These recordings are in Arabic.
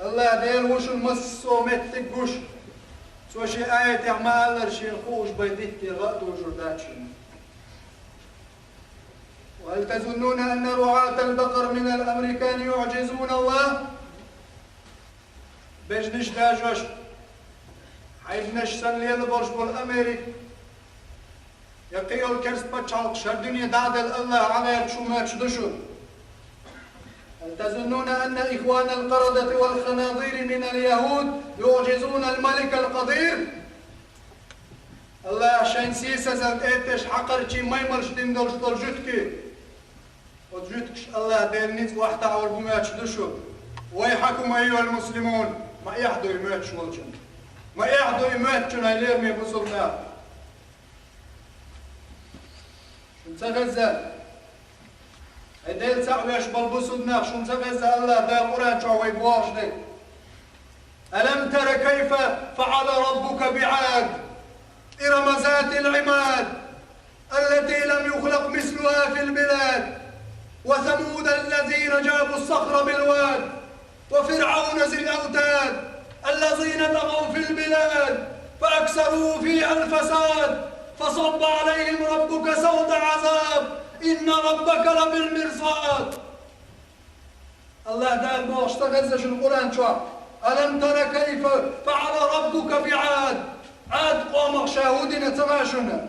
الله ديل وش المسو متك وش سو شي آية أعمال شي الخوش بيدك غأت وجرداتشن. وهل تظنون أن رعاة البقر من الأمريكان يعجزون الله؟ بجنش داجوش حيبنش سنلي البرج بالأمريك يقيل كرست بتشالق شردني دادل الله على شو دشو. هل تظنون أن إخوان القردة والخناضير من اليهود يعجزون الملك القدير؟ الله شين سيسا زلت ايتش حقرتي ما يمرش دندرش دلجتكي وجدكش الله دير نيت واحدة عور بماتش دشو. ويحكم أيها المسلمون ما يحضر يماتش والجن ما يحضر يماتش نايلير مي بوصلنا شو غزة هديل سعو يشبل بوصلنا شو غزة الله دا قرآن شو يبواش دي. ألم تر كيف فعل ربك بعاد إرم ذات العماد التي لم يخلق مثلها في البلاد وثمود الذين جابوا الصخر بالواد وفرعون ذي الأوتاد الذين طغوا في البلاد فأكثروا فيها الفساد فصب عليهم ربك سوط عذاب إن ربك لبالمرصاد. الله دال بوش تغزش القرآن شو ألم تر كيف فعل ربك بعاد عاد قوم شاهدنا تغاشنا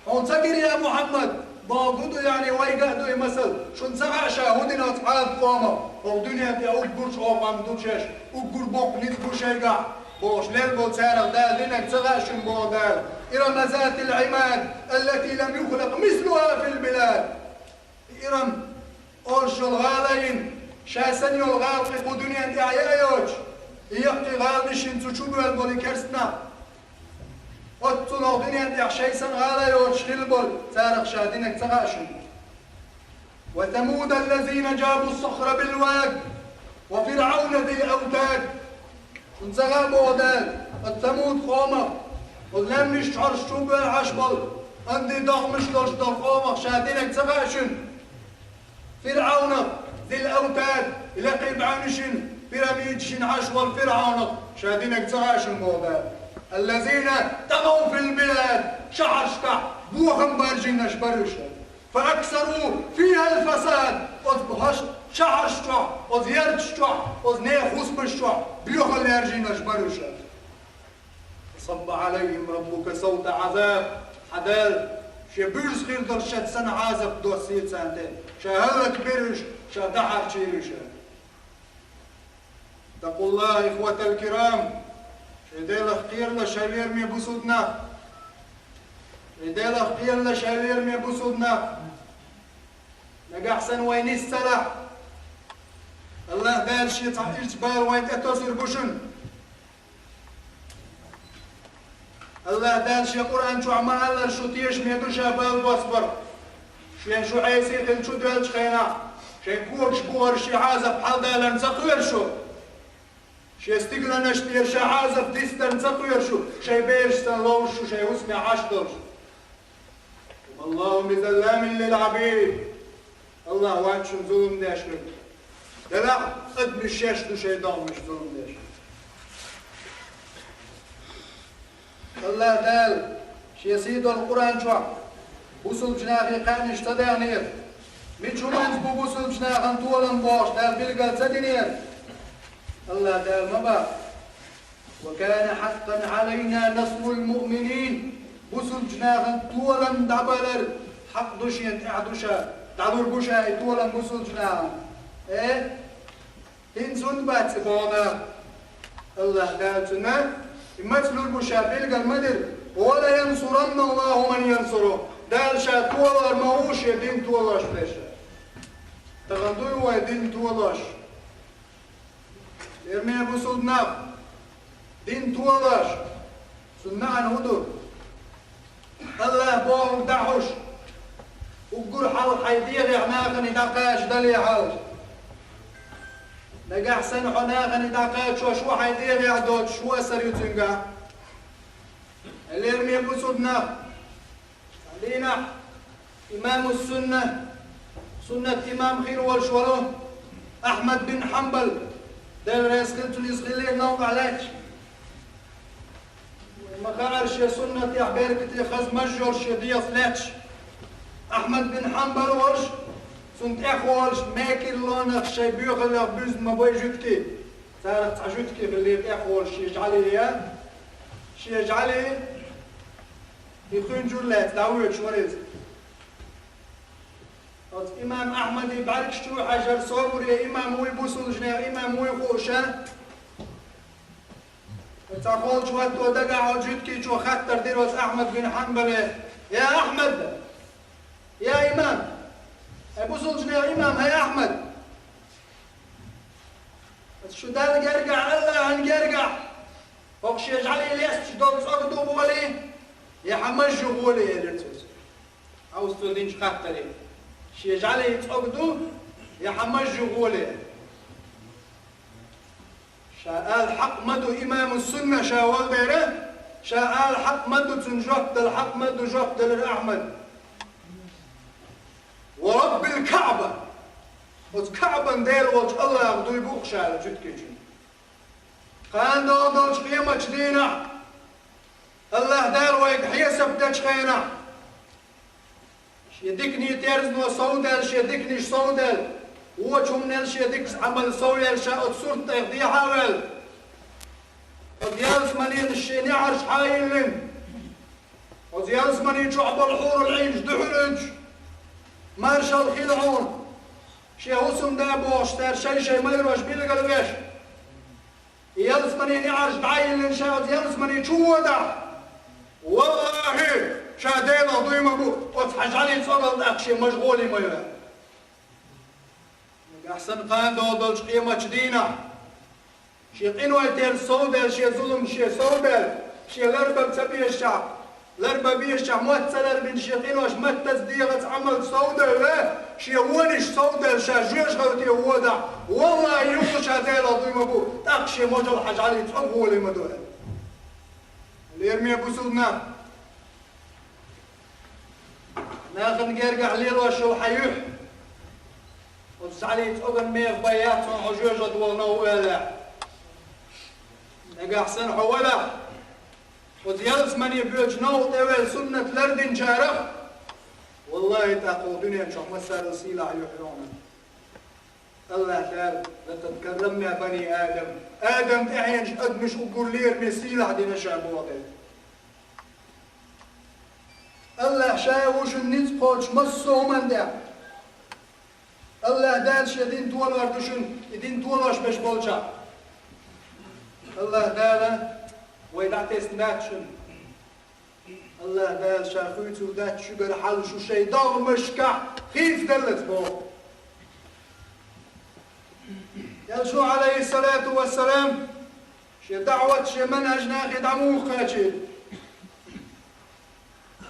هون تقر يا محمد باقودو يعني ويقعدو مثل شون سمع شاهدنا عاد قوم والدنيا دي أقول شو قام دوشش أقول بوق نيت بوشيقع بوش ليل بول سارق دال لينك تغاشن بو دال إرم ذات العماد التي لم يخلق مثلها في البلاد. إرم أرش الغالين شاسن يلغالق ودنيا دي عيايوش يقي غالنشين تشوبوا البولي كرسنا وطلع دنيا دي عشيسن غاليوش خلبول سارق شادينك تغاشن. وثمود الذين جابوا الصخر بالواد وفرعون ذي الأوتاد انزغابوا دال الثمود قومه ولم يشعر شوبوا العشبل عندي ضغمش لوش دل قومه شادينك تغاشن. فرعون ذي الأوتاد إلى قيب عنشن بيراميدشن عشوال فرعون شادينك تغاشن بودال الذين طغوا في البلاد شعشكع بوهم بارجين شبرشة فأكثروا فيها الفساد وذبهش شعشكع وذيرجكع وذنيخوس بشكع بيوهم لارجين شبرشة صب عليهم ربك صوت عذاب حدال شبيرز خير درشت سنة عازب دوسيت سنتين شهلك بيرش شدحر شيرشة. تقول الله إخوة الكرام شديل اختير لشالير مي بوسودنا شديل اختير لشالير مي بوسودنا نجا أحسن وين السلع الله دال شي تعيش بال وين تتصير بوشن الله دال شي قرآن شو عمال شو تيش ميدو شابال بصبر شو عيسيت شو دالش خينا شي كورش بور شي عازب حال دالن زقير شو شي استقلا نشتير شي عازب ديستن زقير شو شي بيرشتن لوش شو شي وسمي عشدرش. الله بظلام للعبيد الله وانشم ظلم داشن دلا قد مشيش دو شي دام مش ظلم داش. الله دال شي سيد القرآن شو وصل جناحي قانش تدانير ميتشومانز بوصل جناحن طولن باش دال بلقال تدينير الله دال مبا وكان حقا علينا نصر المؤمنين وصل جناحن طولن دبلر حق دوشين تعدوشا تعدور بوشا طولن وصل جناحن ايه تنسون بات بونا الله دال تنا مثل البوشا بلقال مدر ولا ينصرن الله من ينصره دال شا طولر موش يدين طولش بيشا تغندوي ويدين طولش يرمي بوصل ناف دين طولش سنعن هدو الله بوه دحوش وقر حال حيدير يعناغن دقاش دلي حال نجا حسن حناغن دقاش شو حيدير يعدوش شو أسر يتنقع اللي يرمي بوصل ناف علينا إمام السنة سنة إمام خير والشورون أحمد بن حنبل دل رزقت لي نوم عليك ما خارش سنة يا حبيبتي خز مجور شدية لاتش أحمد بن حنبل ورش سنت أخوالش ماكل لونك شي بيغل بيز ما بيجوتكي تعرف تعجوتكي باللي أخوالش يجعلي يا شي يجعلي يخون جولات داوود شوريز إمام أحمد يبارك شتو حجر صبر يا إمام هو يبوسل جنيه إمام هو يخوشان تقول شو هتو دقع وجودك شو خطر ديروز أحمد بن حنبل يا أحمد يا إمام يبوسل جنيه إمام يا أحمد شو ده نرجع الله هنرجع وقش يجعل الياس شدول صقدو بولي يا حمج بولي يا لرتوس عاوز تودينش خطر شي يجعل يتصقدو يا حمج بولي شاء الحق مدو إمام السنة شاول بيره شاء الحق مدو تنجوت الحق مدو جوت للأحمد ورب الكعبة والكعبة ندير وجه الله يغدو يبوق شاء جدك قان دولش قيمة جدينا الله دار ويقحي سبتش خينا يدكني تيرزن وصودل شيدكني صودل وجههم نلش يدك عمل صويل شاء صورت يغدي حاول وديالس منين الشيني عرش حايلن وديالس منين شعب الحور العين جدحلج مارشال خيلعون شي هوسم دابوش تار شي ما يروش بيل قلبيش يالس منين يعرش بعيلن شاء وديالس منين شو ودع والله شادينا ضيمة بو وتحجالي تصدل أكشي مشغولي ميلا أحسن قان دولش قيمة جدينا شي قنوة تير صودل شي ظلم شي صودل شي لربة بتبيه الشعب لربة بيه الشعب موتسلر بن شي قنوش متزديغة عمل صودل شي ونش صودل شا جيش غوتي وودع والله يوش هديلا ضيمة بو تأكشي مجل حجالي تحبه لي مدوها اللي يرمي بسودنا ناخذ نقرقع ليل وشو حيوح وتسعلي تقول ميغ بيات وحجوجة دولنا ولا نقع حسن حولا وزيالس من يبيوج نوط اول سنة لردن جارخ والله تقول دنيا نشوف مسار السيلة يحيونا الله تعالى لتتكرم يا بني آدم تعين أدمش وقول لي ارمي السيلة دينا شعب وطيب الله شايوش النيز قوش مصو من ده الله دالش يدين طول وردشون يدين طولش بش بولشا الله دالا ويدعتس ناتشن الله دال شاخويتو دات شبر حل شو شي داغ مشكع خيف دلت بو يلشو عليه الصلاة والسلام شي دعوة شي منهج ناخد عموق خاتشي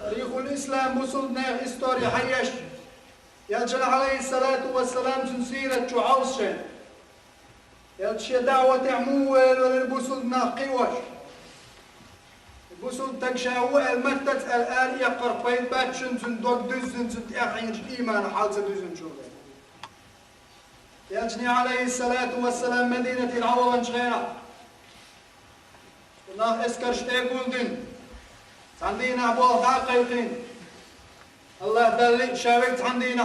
تاريخ الإسلام وصلنا إستوري حيش يلجل عليه الصلاة والسلام سنسيرة شعوصشن يلشي دعوة عموال وللبسل ناقوش البسل تكشاوه المتت الآن يقر بيت باتشن سندوك دزن سنتأخين إيمان حال سدزن شوغي يلجني عليه الصلاة والسلام مدينة العوض شغيرة الله اسكر شتاقول دين عندنا أبوه داقيقين الله دلي شاويت عندنا